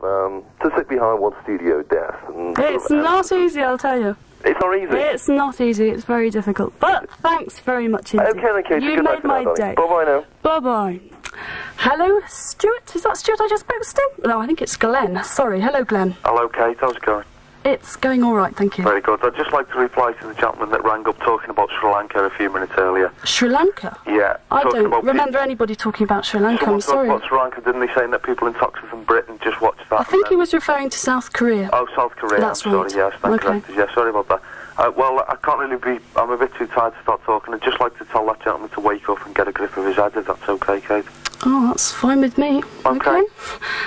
to sit behind one studio desk. And it's not easy, I'll tell you. It's not easy? It's not easy, it's very difficult. But thanks very much indeed. Okay, then, Katie. You made my day. Bye-bye now. Bye-bye. Hello, Stuart? Is that Stuart I just spoke to? No, I think it's Glenn. Sorry. Hello, Glenn. Hello, Kate. How's it going? It's going all right, thank you. Very good. I'd just like to reply to the gentleman that rang up talking about Sri Lanka a few minutes earlier. Sri Lanka? Yeah. I don't remember anybody talking about Sri Lanka, I'm sorry. About Sri Lanka, didn't they, saying that people in Toxin from Britain just watched that? I think he was referring to South Korea. Oh, South Korea. That's I'm right. Sorry, yes, thank you. Yeah, sorry about that. Well, I can't really be... I'm a bit too tired to start talking. I'd just like to tell that gentleman to wake up and get a grip of his head, if that's okay, Kate. Oh, that's fine with me. Okay.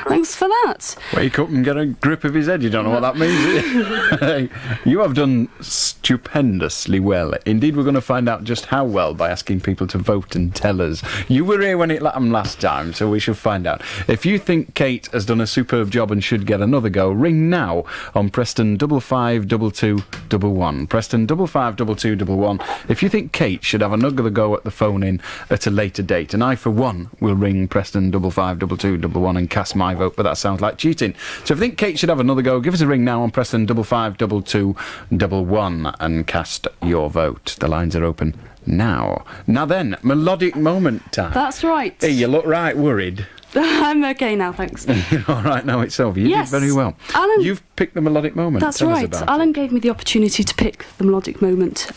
Thanks for that. Wake up and get a grip of his head. You don't know what that means. You have done stupendously well. Indeed, we're going to find out just how well by asking people to vote and tell us. You were here when it happened last time, so we shall find out. If you think Kate has done a superb job and should get another go, ring now on Preston 552211. Preston 552211. If you think Kate should have another go at the phone-in at a later date, and I, for one, will ring Preston 552211 and cast my vote, but that sounds like cheating. So if you think Kate should have another go, give us a ring now on Preston 552211 and cast your vote. The lines are open now. Now then, melodic moment time. That's right. Hey, you look right worried. I'm okay now, thanks. All right, now it's over. You did very well. Alan, you've picked the melodic moment. That's Tell right. us about Alan gave me the opportunity to pick the melodic moment.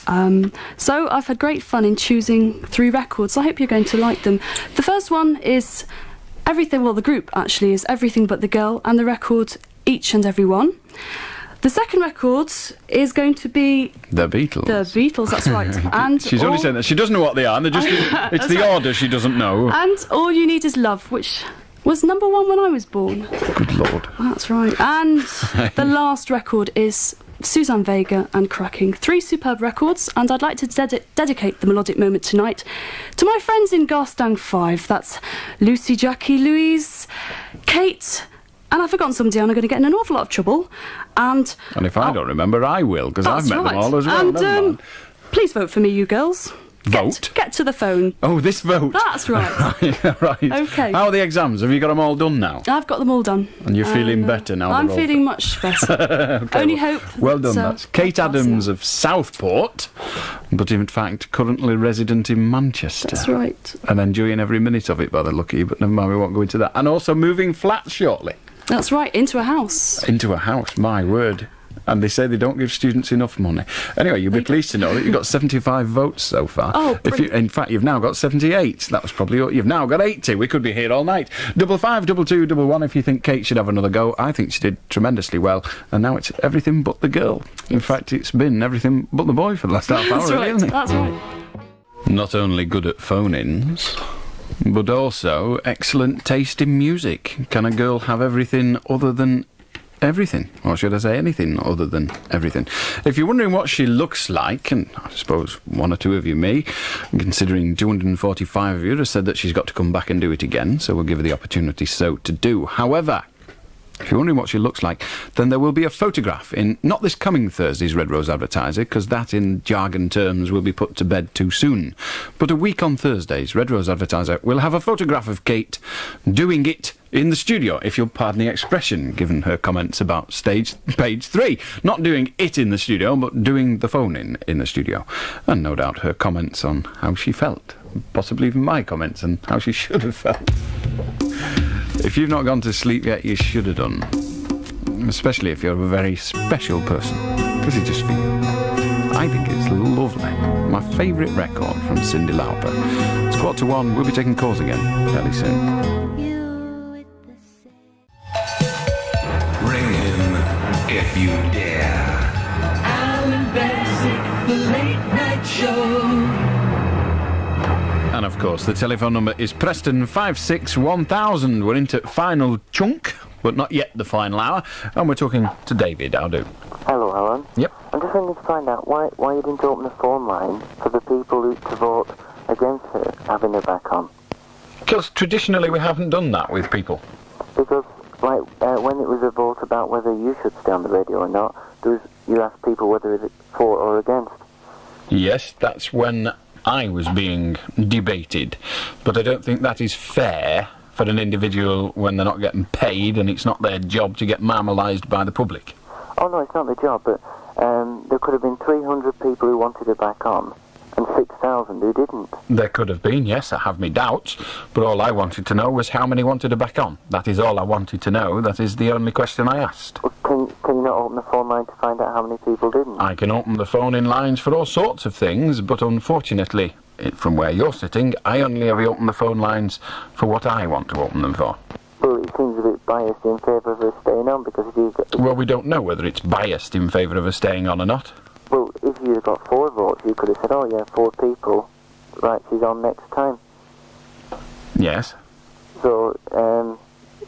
So I've had great fun in choosing 3 records. I hope you're going to like them. The first one is Everything, well, the group actually is Everything But the Girl, and the record Each and Every One. The second record is going to be... The Beatles. The Beatles, that's right. And she's only saying that. She doesn't know what they are. They're just, it's the order she doesn't know. And All You Need Is Love, which was #1 when I was born. Good Lord. That's right. And the last record is Suzanne Vega and Cracking. 3 superb records, and I'd like to dedicate the melodic moment tonight to my friends in Garstang 5. That's Lucy, Jackie, Louise, Kate... And I've forgotten somebody, and I'm going to get in an awful lot of trouble. And if I don't remember, I will, because I've met them all as well. And please vote for me, you girls. Vote? Get to the phone. Oh, this vote? That's right. Right. Okay. How are the exams? Have you got them all done now? I've got them all done. And you're feeling better now? I'm feeling much better. Okay, Only hope... Well done, that's Kate Adams of Southport, but in fact currently resident in Manchester. That's right. And enjoying every minute of it by the look of you, but never mind, we won't go into that. And also moving flat shortly. That's right, into a house. Into a house, my word. And they say they don't give students enough money. Anyway, you'll be pleased to know that you've got 75 votes so far. Oh, in fact, you've now got 78. That was probably... You've now got 80. We could be here all night. 552211 if you think Kate should have another go. I think she did tremendously well. And now it's Everything But the Girl. In fact, it's been Everything But the Boy for the last half hour, really, hasn't it? That's right. Not only good at phone-ins, but also excellent taste in music. Can a girl have everything other than everything? Or should I say anything other than everything? If you're wondering what she looks like, and I suppose 1 or 2 of you may, considering 245 of you have said that she's got to come back and do it again, so we'll give her the opportunity so to do. However, if you're wondering what she looks like, then there will be a photograph in, not this coming Thursday's Red Rose Advertiser, because that in jargon terms will be put to bed too soon. But a week on Thursday's Red Rose Advertiser will have a photograph of Kate doing it in the studio, if you'll pardon the expression, given her comments about page 3. Not doing it in the studio, but doing the phone in the studio. And no doubt her comments on how she felt. Possibly even my comments on how she should have felt. If you've not gone to sleep yet, you should have done. Especially if you're a very special person. This is just for you. I think it's lovely. My favourite record from Cyndi Lauper. It's 1:15. We'll be taking calls again fairly soon. Ring him if you dare. Allan Beswick, the late night show. And of course, the telephone number is Preston 561,000. We're into final chunk, but not yet the final hour. And we're talking to David. How do? Hello, Alan. Yep. I'm just trying to find out why you didn't open the phone line for the people who to vote against her having her back on. Because traditionally we haven't done that with people. Because, when it was a vote about whether you should stay on the radio or not, you asked people whether it's for or against. Yes, that's when I was being debated, but I don't think that is fair for an individual when they're not getting paid and it's not their job to get marmalised by the public. Oh no, it's not the job, but there could have been 300 people who wanted it back on, and 6,000 who didn't. There could have been, yes, I have my doubts, but all I wanted to know was how many wanted it back on. That is all I wanted to know. That is the only question I asked. Well, can you not open the phone line to find out how many people didn't? I can open the phone-in lines for all sorts of things, but unfortunately, from where you're sitting, I only ever open the phone lines for what I want to open them for. Well, it seems a bit biased in favour of us staying on, because if you... Well, we don't know whether it's biased in favour of us staying on or not. Well, if you'd got 4 votes, you could have said, oh yeah, 4 people, right, she's on next time. Yes. So,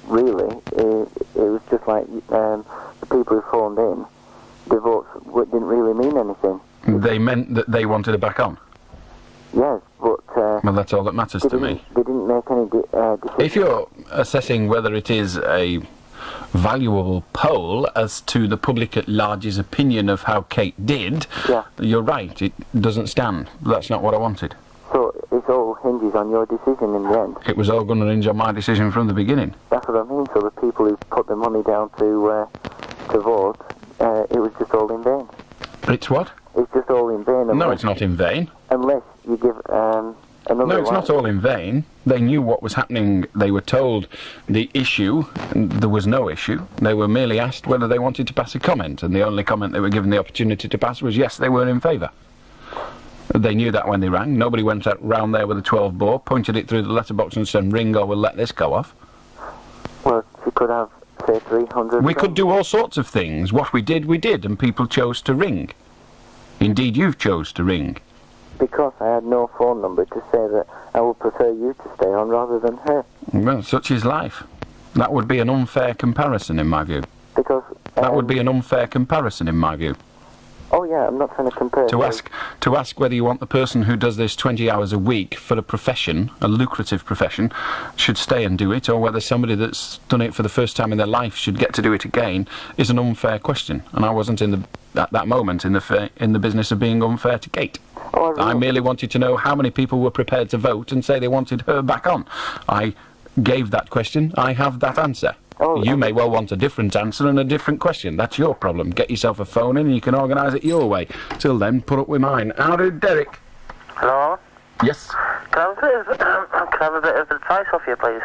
really, it was just like the people who phoned in, the votes didn't really mean anything. They meant that they wanted it back on? Yes, but... well, that's all that matters to me. They didn't make any decisions. If you're assessing whether it is a valuable poll as to the public at large's opinion of how Kate did, yeah, you're right, it doesn't stand. That's not what I wanted. So it all hinges on your decision in the end? It was all going to hinge on my decision from the beginning. That's what I mean. So the people who put the money down to vote, it was just all in vain. It's what? It's just all in vain. No, it's not in vain. Unless you give another... No, it's not all in vain. They knew what was happening. They were told the issue, and there was no issue. They were merely asked whether they wanted to pass a comment, and the only comment they were given the opportunity to pass was yes, they were in favour. They knew that when they rang. Nobody went round there with a 12 bore, pointed it through the letterbox and said, ring or we'll let this go off. Well, you could have, say, 300... We could do all sorts of things. What we did, and people chose to ring. Indeed, you chose to ring. Because I had no phone number to say that I would prefer you to stay on rather than her. Well, such is life. That would be an unfair comparison, in my view. Because... that would be an unfair comparison, in my view. Oh, yeah, I'm not trying to compare... To ask whether you want the person who does this 20 hours a week for a profession, a lucrative profession, should stay and do it, or whether somebody that's done it for the first time in their life should get to do it again, is an unfair question. And I wasn't at that moment in the business of being unfair to Kate. Oh, I merely wanted to know how many people were prepared to vote and say they wanted her back on. I gave that question. I have that answer. Oh, you may well want a different answer and a different question. That's your problem. Get yourself a phone in and you can organise it your way. Till then, put up with mine. How did Derek? Hello? Yes? Can I have a bit of advice off you, please?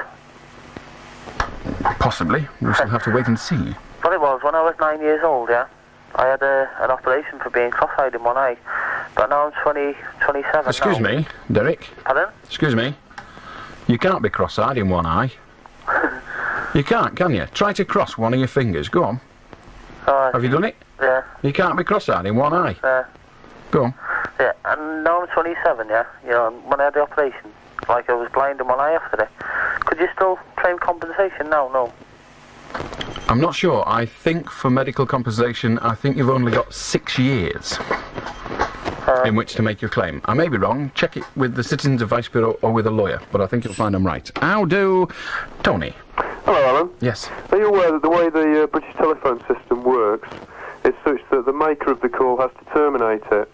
Possibly. We'll still have to wait and see. Well, it was when I was 9 years old, yeah? I had an operation for being cross-eyed in one eye. But now I'm 27 Excuse now. me, Derek. Pardon? Excuse me. You can't be cross-eyed in one eye. You can't, can you? Try to cross one of your fingers. Go on. Have you done it? Yeah. You can't be cross-eyed in one eye. Yeah. Go on. Yeah, and now I'm 27, yeah? You know, when I had the operation, like I was blind in one eye after it. Could you still claim compensation now? No. I'm not sure. I think for medical compensation, I think you've only got 6 years in which to make your claim. I may be wrong. Check it with the Citizens Advice Bureau or with a lawyer, but I think you'll find I'm right. How do... Tony? Hello, Alan. Yes. Are you aware that the way the British telephone system works is such that the maker of the call has to terminate it?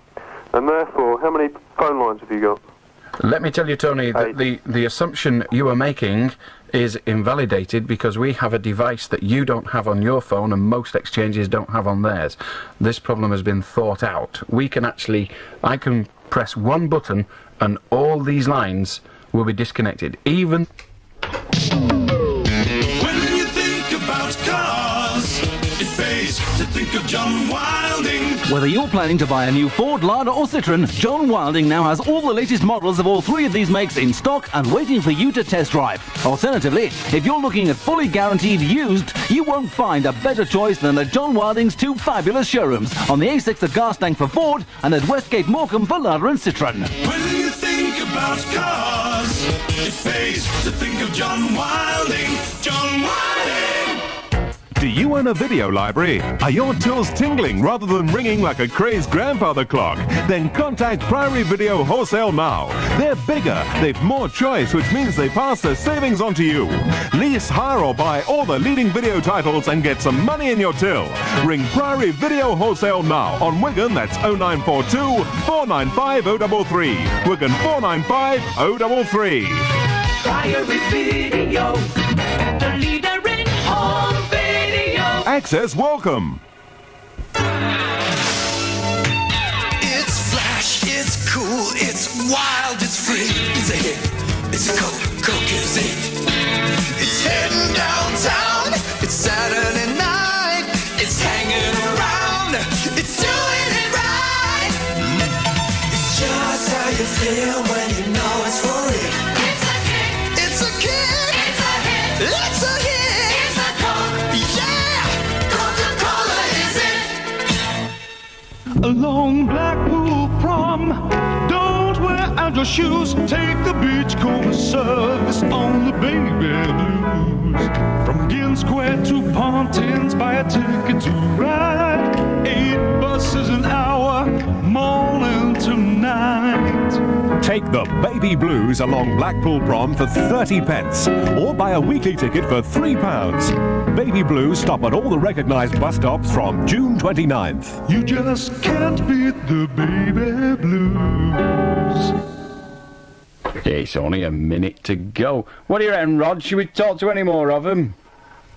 And therefore, how many phone lines have you got? Let me tell you, Tony, that the assumption you are making is invalidated because we have a device that you don't have on your phone and most exchanges don't have on theirs. This problem has been thought out. I can press one button and all these lines will be disconnected, even... When you think about cars, it pays to think of John Wilding. Whether you're planning to buy a new Ford, Lada or Citroen, John Wilding now has all the latest models of all 3 of these makes in stock and waiting for you to test drive. Alternatively, if you're looking at fully guaranteed used, you won't find a better choice than at John Wilding's 2 fabulous showrooms on the A6 at Garstang for Ford and at Westgate Morecambe for Lada and Citroen. When you think about cars, it pays to think of John Wilding. John Wilding! Do you own a video library? Are your tools tingling rather than ringing like a crazed grandfather clock? Then contact Priory Video Wholesale now. They're bigger, they've more choice, which means they pass their savings on to you. Lease, hire or buy all the leading video titles and get some money in your till. Ring Priory Video Wholesale now. On Wigan, that's 0942 495 033. Wigan 495 033. Priory Video, the leader in home video. Access welcome. It's flash, it's cool, it's wild, it's free. It's a hit, it's a Coke is it. It's heading downtown, it's Saturday night. It's hanging around, it's doing it right. It's just how you feel when you know it's for real. It's a kick, it's a kick, it's a hit, it's a hit, it's a Coke, yeah, Coca-Cola is it. A long Blackpool prom. Don't wear out your shoes. Take the beachcomber service on the Baby Blues. From Ginn Square to Pontins, buy a ticket to ride. 8 buses an hour, morning to night. Take the Baby Blues along Blackpool Prom for 30 pence, or buy a weekly ticket for £3. Baby Blues stop at all the recognised bus stops from June 29th. You just can't beat the Baby Blues. It's only a minute to go. What do you reckon, Rod? Should we talk to any more of them?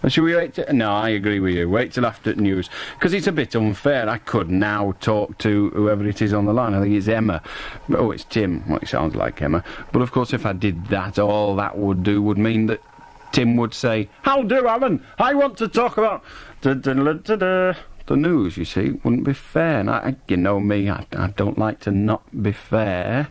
Or should we wait till... No, I agree with you. Wait till after the news. Because it's a bit unfair. I could now talk to whoever it is on the line. I think it's Emma. Oh, it's Tim. Well, it sounds like Emma. But, of course, if I did that, all that would do would mean that Tim would say, "How do, Alan? I want to talk about... the news, you see. Wouldn't be fair. And you know me, I don't like to not be fair."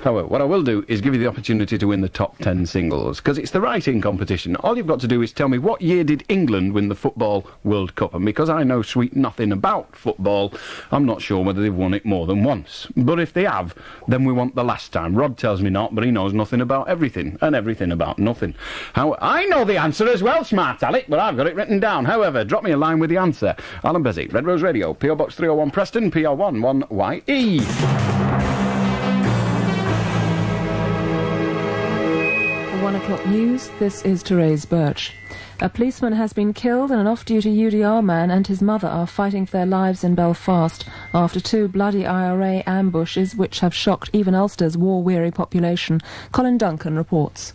However, what I will do is give you the opportunity to win the top 10 singles, because it's the writing competition. All you've got to do is tell me what year did England win the Football World Cup, and because I know sweet nothing about football, I'm not sure whether they've won it more than once. But if they have, then we want the last time. Rod tells me not, but he knows nothing about everything, and everything about nothing. I know the answer as well, smart Alec, but I've got it written down. However, drop me a line with the answer. Allan Beswick, Red Rose Radio, P.O. Box 301 Preston, PR1 1YE. 1 o'clock news, this is Therese Birch. A policeman has been killed and an off-duty UDR man and his mother are fighting for their lives in Belfast after 2 bloody IRA ambushes which have shocked even Ulster's war-weary population. Colin Duncan reports.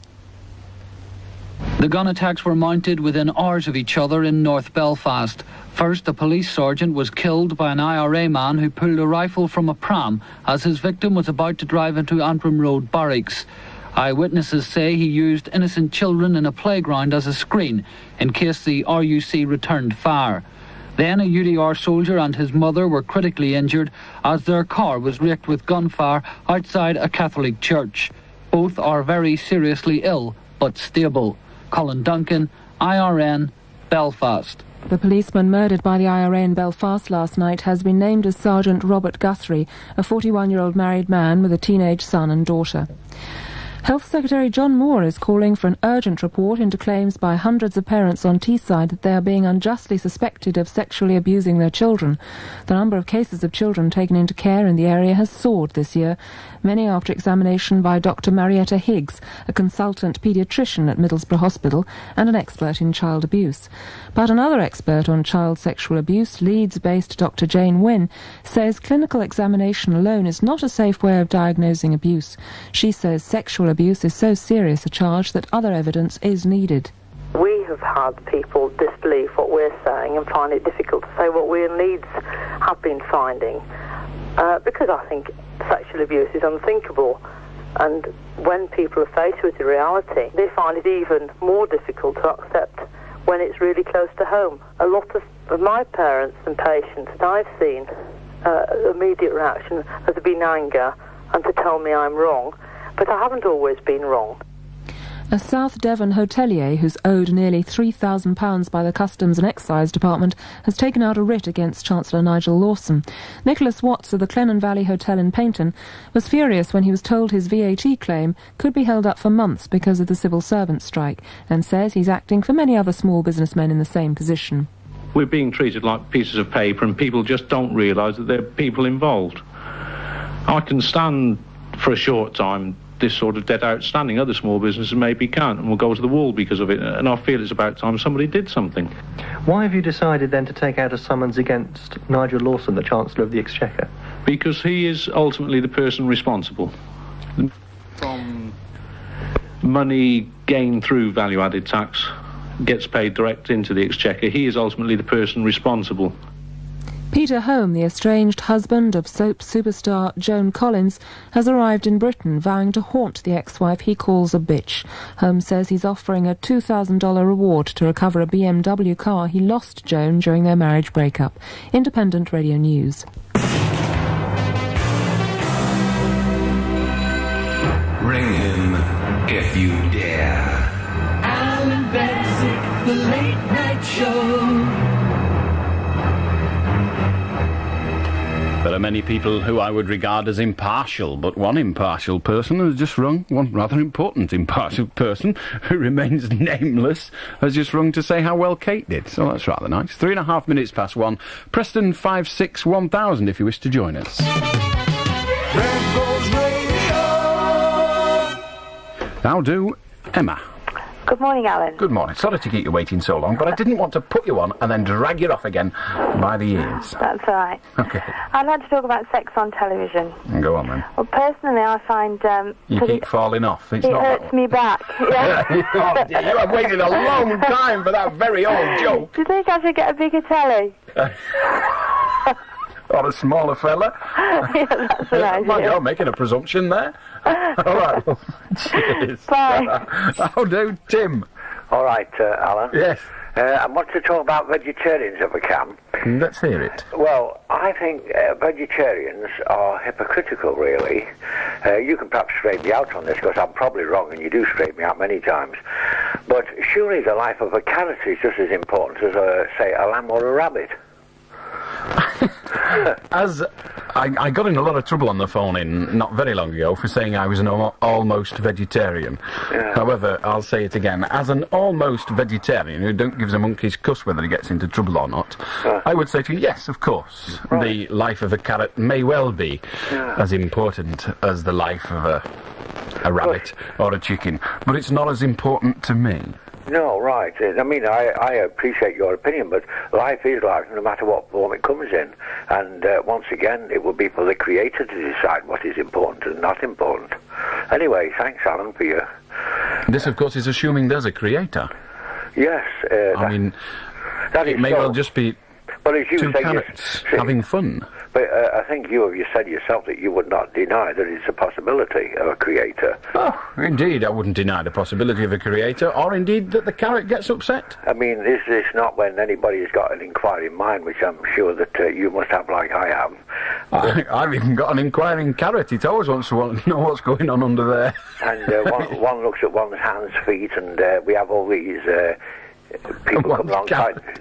The gun attacks were mounted within hours of each other in North Belfast. First, a police sergeant was killed by an IRA man who pulled a rifle from a pram as his victim was about to drive into Antrim Road Barracks. Eyewitnesses say he used innocent children in a playground as a screen in case the RUC returned fire. Then a UDR soldier and his mother were critically injured as their car was raked with gunfire outside a Catholic church. Both are very seriously ill but stable. Colin Duncan, IRN, Belfast. The policeman murdered by the IRA in Belfast last night has been named as Sergeant Robert Guthrie, a 41-year-old married man with a teenage son and daughter. Health Secretary John Moore is calling for an urgent report into claims by hundreds of parents on Teesside that they are being unjustly suspected of sexually abusing their children. The number of cases of children taken into care in the area has soared this year, many after examination by Dr. Marietta Higgs, a consultant paediatrician at Middlesbrough Hospital and an expert in child abuse. But another expert on child sexual abuse, Leeds-based Dr. Jane Wynne, says clinical examination alone is not a safe way of diagnosing abuse. She says sexual abuse is so serious a charge that other evidence is needed. We have had people disbelieve what we're saying and find it difficult to say what we in Leeds have been finding, because I think sexual abuse is unthinkable, and when people are faced with the reality, they find it even more difficult to accept when it's really close to home. A lot of my parents and patients that I've seen, immediate reaction has been anger and to tell me I'm wrong, but I haven't always been wrong. A South Devon hotelier who's owed nearly £3,000 by the Customs and Excise Department has taken out a writ against Chancellor Nigel Lawson. Nicholas Watts of the Clennon Valley Hotel in Paynton was furious when he was told his VAT claim could be held up for months because of the civil servants' strike, and says he's acting for many other small businessmen in the same position. We're being treated like pieces of paper and people just don't realise that there are people involved. I can stand for a short time this sort of debt outstanding. Other small businesses maybe can't and will go to the wall because of it, and I feel it's about time somebody did something. Why have you decided then to take out a summons against Nigel Lawson, the Chancellor of the Exchequer? Because he is ultimately the person responsible. money gained through value-added tax gets paid direct into the exchequer. He is ultimately the person responsible. Peter Home, the estranged husband of soap superstar Joan Collins, has arrived in Britain, vowing to haunt the ex-wife he calls a bitch. Home says he's offering a $2,000 reward to recover a BMW car he lost Joan during their marriage breakup. Independent Radio News. Ring him if you dare. Allan Beswick, the late night show. There are many people who I would regard as impartial, but one impartial person has just rung, one rather important impartial person, who remains nameless, has just rung to say how well Kate did. So that's rather nice. 3.5 minutes past 1. Preston 56 1000 if you wish to join us. How do, Emma? Good morning, Alan. Good morning. Sorry to keep you waiting so long, but I didn't want to put you on and then drag you off again by the ears. That's all right. Okay. I'd like to talk about sex on television. Go on, then. Well, personally, I find... you keep falling off. It's it not hurts me back. Yeah. Oh, dear, you have waited a long time for that very old joke. Do you think I should get a bigger telly? Or a smaller fella? Yeah, that's an idea. You're making a presumption there. All right. Well, cheers. Bye. How do, Tim? All right, Alan. Yes. I want to talk about vegetarians if I can. Let's hear it. Well, I think vegetarians are hypocritical, really. You can perhaps straighten me out on this, because I'm probably wrong, and you do straighten me out many times. But surely the life of a carrot is just as important as, say, a lamb or a rabbit. As I got in a lot of trouble on the phone in not very long ago for saying I was an almost vegetarian. Yeah. However, I'll say it again. As an almost vegetarian who don't give a monkey's cuss whether he gets into trouble or not, I would say to you, yes, of course, the life of a carrot may well be as important as the life of a rabbit or a chicken, but it's not as important to me. No, right. I mean, I appreciate your opinion, but life is life, no matter what form it comes in. And once again, it will be for the Creator to decide what is important and not important. Anyway, thanks, Alan, for your... This, of course, is assuming there's a Creator. Yes. I mean, it may well just be two carrots having fun. But I think you said yourself that you would not deny that it's a possibility of a Creator. Oh, indeed, I wouldn't deny the possibility of a Creator, or indeed that the carrot gets upset. I mean, is this not when anybody's got an inquiring mind, which I'm sure that you must have like I have? I've even got an inquiring carrot. It always wants to know what's going on under there. And one looks at one's hands, feet, and we have all these... people come along,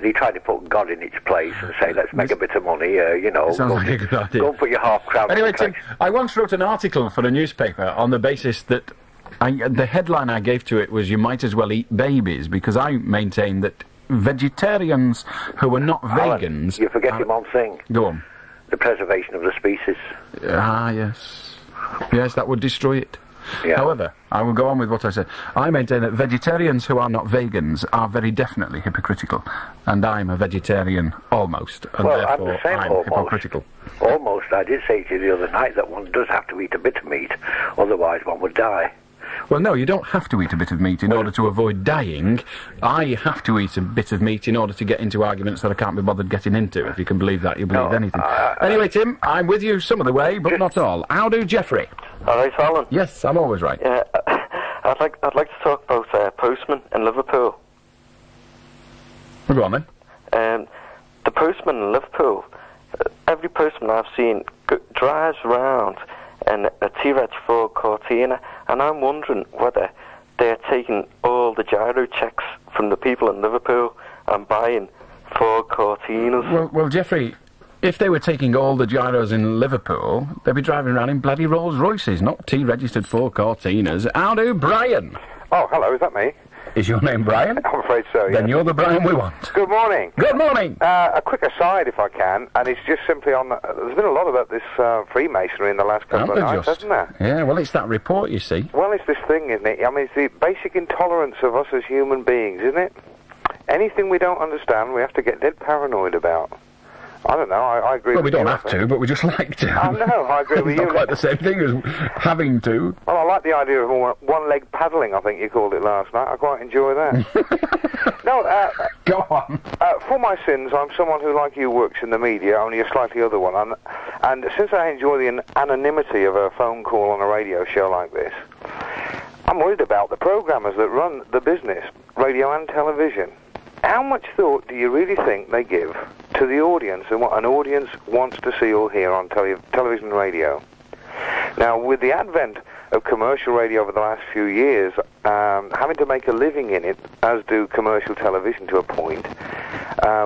they try to put God in its place and say, let's make a bit of money, Sounds like a good idea. Go and put your half crown Anyway, in the Tim, I once wrote an article for a newspaper on the basis that the headline I gave to it was, you might as well eat babies, because I maintain that vegetarians who are not vegans... You're forgetting one thing. Go on. The preservation of the species. Ah, yes. Yes, that would destroy it. Yeah. However, I will go on with what I said. I maintain that vegetarians who are not vegans are very definitely hypocritical, and I'm a vegetarian almost, and well, therefore I'm the same, I'm hypocritical. Almost. I did say to you the other night that one does have to eat a bit of meat, otherwise one would die. Well, no, you don't have to eat a bit of meat in order to avoid dying. I have to eat a bit of meat in order to get into arguments that I can't be bothered getting into. If you can believe that, you believe anything. Anyway, Tim, I'm with you some of the way, but not all. How do, Geoffrey? All right, Alan. Yes, I'm always right. Yeah, I'd like to talk about postman in Liverpool. Well, go on then. The postman in Liverpool. Every postman I've seen drives around in a T-Reg Ford Cortina, and I'm wondering whether they're taking all the gyro checks from the people in Liverpool and buying Ford Cortinas. Well, Geoffrey, if they were taking all the gyros in Liverpool, they'd be driving around in bloody Rolls Royces, not T-registered Ford Cortinas. How do, Brian? Oh, hello, is that me? Is your name Brian? I'm afraid so, yeah. Then you're the Brian we want. Good morning. Good morning. A quick aside, if I can, and it's just simply on... there's been a lot about this Freemasonry in the last couple of nights, hasn't there? Yeah, well, it's that report, you see. Well, it's this thing, isn't it? I mean, it's the basic intolerance of us as human beings, isn't it? Anything we don't understand, we have to get dead paranoid about. I don't know, I agree Well, with we you. don't have to, but we just like to. I know, I agree with It's you. not quite the same thing as having to. Well, I like the idea of one-leg paddling, I think you called it last night. I quite enjoy that. No, go on. For my sins, I'm someone who, like you, works in the media, only a slightly other one. And since I enjoy the anonymity of a phone call on a radio show like this, I'm worried about the programmers that run the business, radio and television. How much thought do you really think they give to the audience and what an audience wants to see or hear on television and radio? Now, with the advent of commercial radio over the last few years, having to make a living in it, as do commercial television to a point,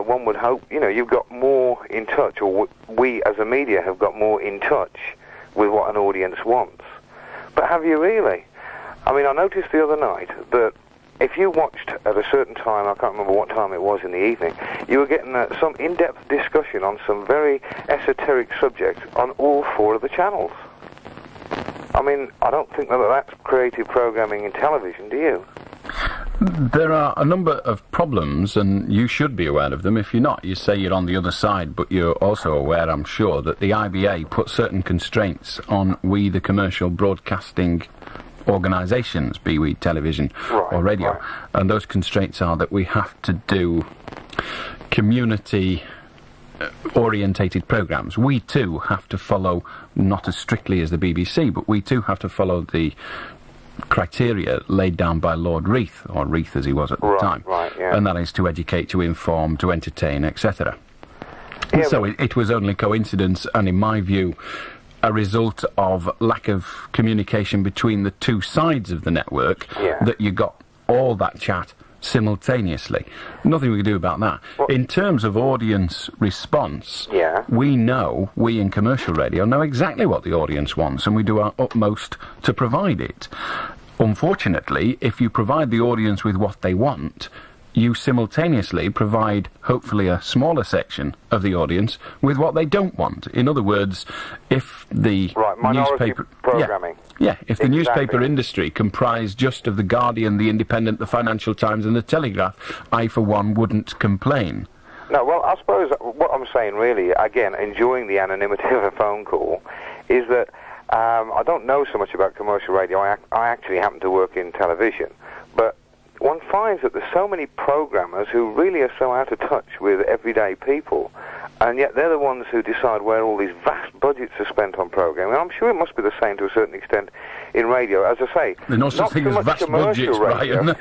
one would hope, you've got more in touch, or we as a media have got more in touch with what an audience wants. But have you really? I mean, I noticed the other night that if you watched at a certain time, I can't remember what time it was in the evening, you were getting some in-depth discussion on some very esoteric subjects on all 4 of the channels. I mean, I don't think that that's creative programming in television, do you? There are a number of problems, and you should be aware of them. If you're not, you say you're on the other side, but you're also aware, I'm sure, that the IBA put certain constraints on we, the commercial broadcasting organisations, be we television or radio, and those constraints are that we have to do community orientated programmes. We too have to follow, not as strictly as the BBC, but we too have to follow the criteria laid down by Lord Reith, or Reith as he was at the time, and that is to educate, to inform, to entertain, etc. So it was only coincidence, and in my view a result of lack of communication between the 2 sides of the network, that you got all that chat simultaneously. Nothing we can do about that. In terms of audience response, we in commercial radio know exactly what the audience wants, and we do our utmost to provide it. Unfortunately, if you provide the audience with what they want, you simultaneously provide, hopefully, a smaller section of the audience with what they don't want. In other words, if the newspaper programming. If the newspaper industry comprised just of the Guardian, the Independent, the Financial Times and the Telegraph, I for one wouldn't complain. No, well, I suppose what I'm saying really, again, enjoying the anonymity of a phone call, is that I don't know so much about commercial radio. I actually happen to work in television, but one finds that there's so many programmers who really are so out of touch with everyday people, and yet they're the ones who decide where all these vast budgets are spent on programming. And I'm sure it must be the same to a certain extent in radio. As I say, there's no such thing as vast budgets, radio. No,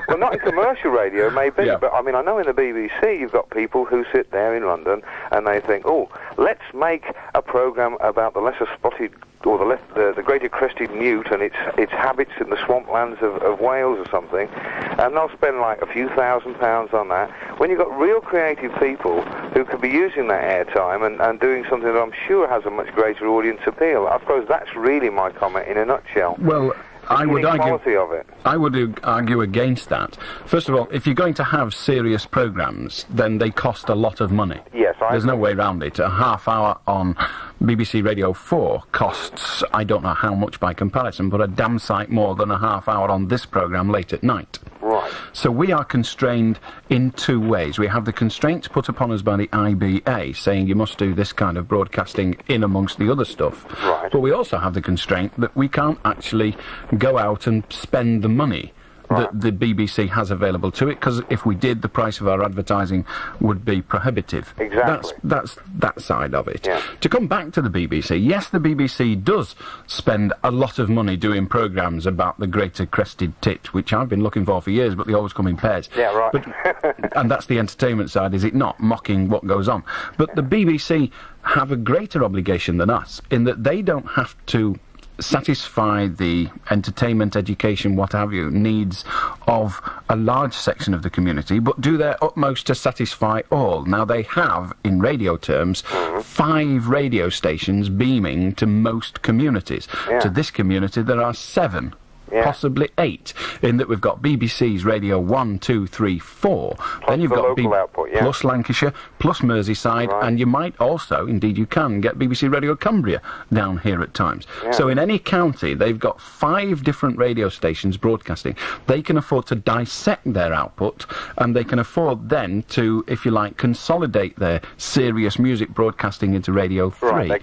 well, not in commercial radio, maybe, Yeah. but I mean, I know in the BBC you've got people who sit there in London and they think, oh, let's make a programme about the lesser spotted, or the greater crested newt and its habits in the swamplands of Wales or something, and they'll spend like a few £1,000s on that, when you've got real creative people who could be using that airtime and doing something that I'm sure has a much greater audience appeal. I suppose that's really my comment in a nutshell. Well, I would argue against that. First of all, if you're going to have serious programmes, then they cost a lot of money. Yes, There's no way around it. A half hour on BBC Radio 4 costs, I don't know how much by comparison, but a damn sight more than a half hour on this programme late at night. Right. So we are constrained in 2 ways. We have the constraints put upon us by the IBA, saying you must do this kind of broadcasting in amongst the other stuff. Right. But we also have the constraint that we can't actually go out and spend the money that the BBC has available to it, because if we did, the price of our advertising would be prohibitive. Exactly. That's that side of it. To come back to the BBC, yes, the BBC does spend a lot of money doing programmes about the greater crested tit, which I've been looking for years, but they always come in pairs. Yeah, right. But, and that's the entertainment side, is it not? Mocking what goes on. But the BBC have a greater obligation than us, in that they don't have to satisfy the entertainment, education, what have you, needs of a large section of the community, but do their utmost to satisfy all. Now, they have, in radio terms, 5 radio stations beaming to most communities. To this community, there are 7. possibly 8, in that we've got BBC's Radio 1, 2, 3, 4. Then you've the got local output, yeah. plus Lancashire, plus Merseyside, and you might also, indeed you can, get BBC Radio Cumbria down here at times. Yeah. So in any county, they've got 5 different radio stations broadcasting. They can afford to dissect their output, and they can afford then to, if you like, consolidate their serious music broadcasting into Radio 3. Right,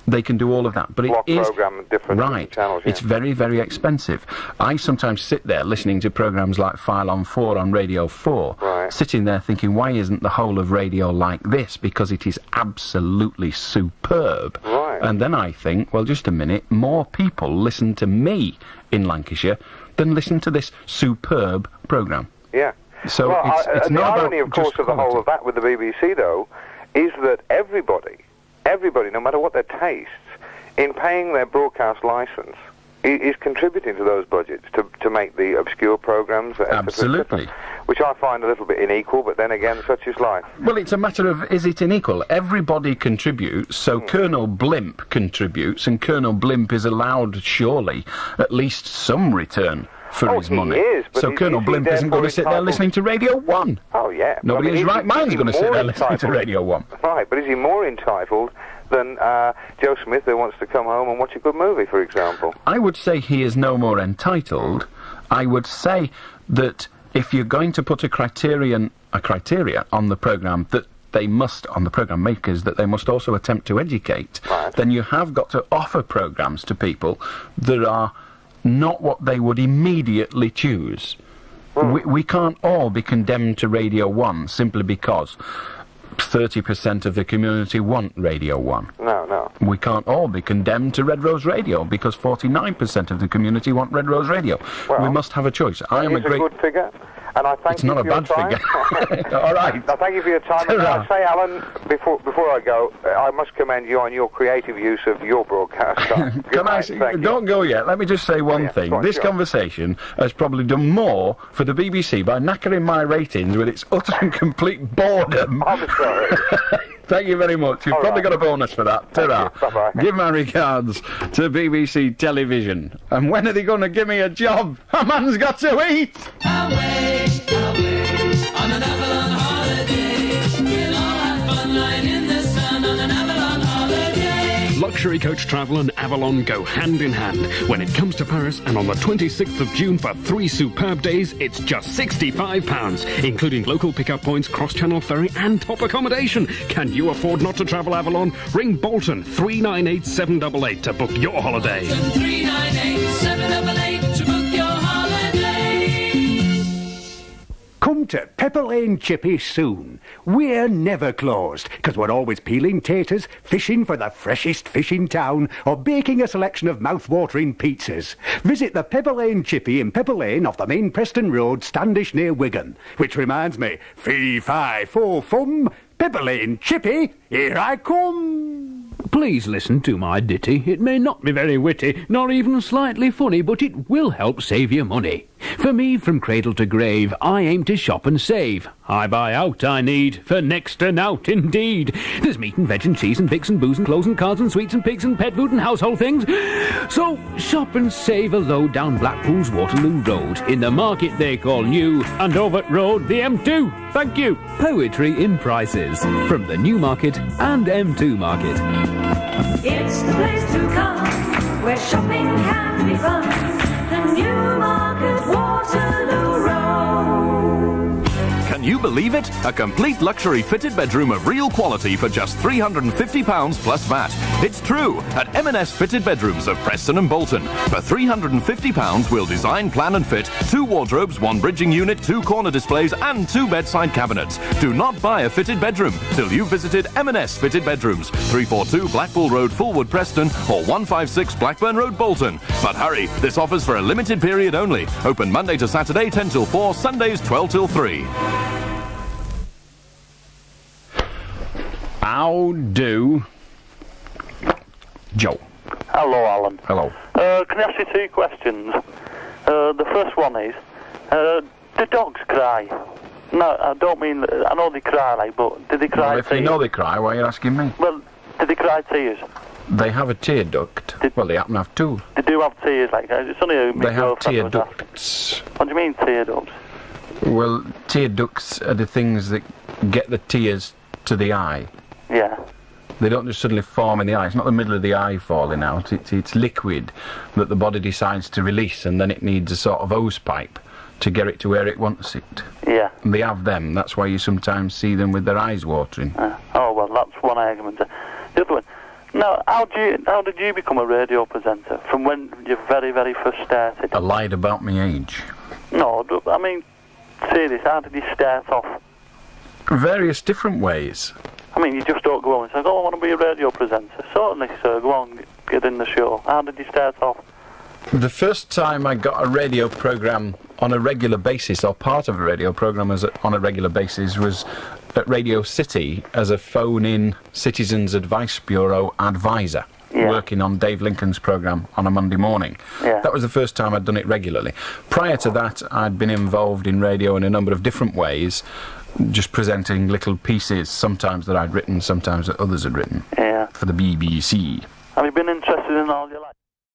they can do all of that, but it is program different channels. Yeah. It's very, very expensive. I sometimes sit there listening to programs like File on 4 on Radio 4, sitting there thinking, why isn't the whole of radio like this? Because it is absolutely superb. Right. And then I think, well, just a minute, more people listen to me in Lancashire than listen to this superb programme. Yeah. So well, it's the not irony, of course, of the whole of that with the BBC, though, is that everybody, no matter what their tastes, in paying their broadcast licence, is contributing to those budgets to make the obscure programmes, absolutely, which I find a little bit unequal, but then again, such is life. Well, it's a matter of, is it unequal? Everybody contributes, so Colonel Blimp contributes, and Colonel Blimp is allowed, surely, at least some return for his money. He is, but so Colonel Blimp isn't going to sit there listening to Radio 1. Oh, yeah. Nobody in his right mind is going to sit there listening to Radio 1. Right, but is he more entitled than Joe Smith, who wants to come home and watch a good movie, for example? I would say he is no more entitled. I would say that if you're going to put a criteria on the programme that they must, on the programme makers, that they must also attempt to educate, then you have got to offer programmes to people that are not what they would immediately choose. We can't all be condemned to Radio 1 simply because 30% of the community want Radio 1. No. We can't all be condemned to Red Rose Radio because 49% of the community want Red Rose Radio. Well, we must have a choice. I am a great... good figure, and I thank you for your time. It's not a bad figure. All right. I thank you for your time. And I say, Alan, before I go, I must commend you on your creative use of your broadcast. Don't go yet. Let me just say one thing. This conversation has probably done more for the BBC by knackering my ratings with its utter and complete boredom. I'm sorry. Thank you very much. You've probably got a bonus for that. Ta-ra. Bye-bye. Give my regards to BBC Television. And when are they going to give me a job? A man's got to eat! Away, on an Avalon holiday. We'll all have fun lying in the sun on an Avalon holiday. Luxury coach travel and Avalon go hand in hand. When it comes to Paris, and on the 26th of June for 3 superb days, it's just £65, including local pickup points, cross-channel ferry and top accommodation. Can you afford not to travel Avalon? Ring Bolton 398 788 to book your holiday. 398 788 to book your holiday. Come to Pepper Lane Chippy soon. We're never closed, because we're always peeling taters, fishing for the freshest fish in town, or baking a selection of mouth-watering pizzas. Visit the Pepper Lane Chippy in Pepper Lane off the main Preston Road, Standish near Wigan. Which reminds me, fee, fi, fo, fum, Pepper Lane Chippy, here I come. Please listen to my ditty. It may not be very witty, nor even slightly funny, but it will help save you money. For me, from cradle to grave, I aim to shop and save. I buy out I need, for next to nought indeed. There's meat and veg and cheese and pigs and booze and clothes and cards and sweets and pigs and pet food and household things. So shop and save a load down Blackpool's Waterloo Road, in the market they call new, and over road the M2. Thank you. Poetry in prices, from the New Market and M2 Market. It's the place to come, where shopping can be fun. The Newmarket Waterloo Road. Can you believe it? A complete luxury fitted bedroom of real quality for just £350 plus VAT. It's true. At M&S Fitted Bedrooms of Preston and Bolton. For £350, we'll design, plan and fit 2 wardrobes, 1 bridging unit, 2 corner displays and 2 bedside cabinets. Do not buy a fitted bedroom till you've visited M&S Fitted Bedrooms, 342 Blackpool Road, Fulwood, Preston, or 156 Blackburn Road, Bolton. But hurry, this offer's for a limited period only. Open Monday to Saturday 10 till 4, Sundays 12 till 3. How do... Joe. Hello, Alan. Hello. Can I ask you 2 questions? The first one is, do dogs cry? No, I don't mean... I know they cry, like, but do they cry Well, if you know they cry, why are you asking me? Well, do they cry tears? They have a tear duct. Well, they happen to have two. They do have tears, like, it's only They have tear ducts. What do you mean, tear ducts? Well, tear ducts are the things that get the tears to the eye. Yeah. They don't just suddenly form in the eye. It's not the middle of the eye falling out. It's liquid that the body decides to release, and then it needs a sort of hose pipe to get it to where it wants it. Yeah. And they have them. That's why you sometimes see them with their eyes watering. Oh, well, that's one argument. The other one. Now, how did you become a radio presenter? From when you very, very first started? I lied about my age. No, I mean, serious, how did you start off? Various different ways. I mean, you just don't go on and say, oh, I want to be a radio presenter. Certainly, sir, go on, get in the show. How did you start off? The first time I got a radio programme on a regular basis, or part of a radio programme on a regular basis, was at Radio City as a phone-in Citizens Advice Bureau advisor, working on Dave Lincoln's programme on a Monday morning. That was the first time I'd done it regularly. Prior to that, I'd been involved in radio in a number of different ways, just presenting little pieces, sometimes that I'd written, sometimes that others had written, for the BBC.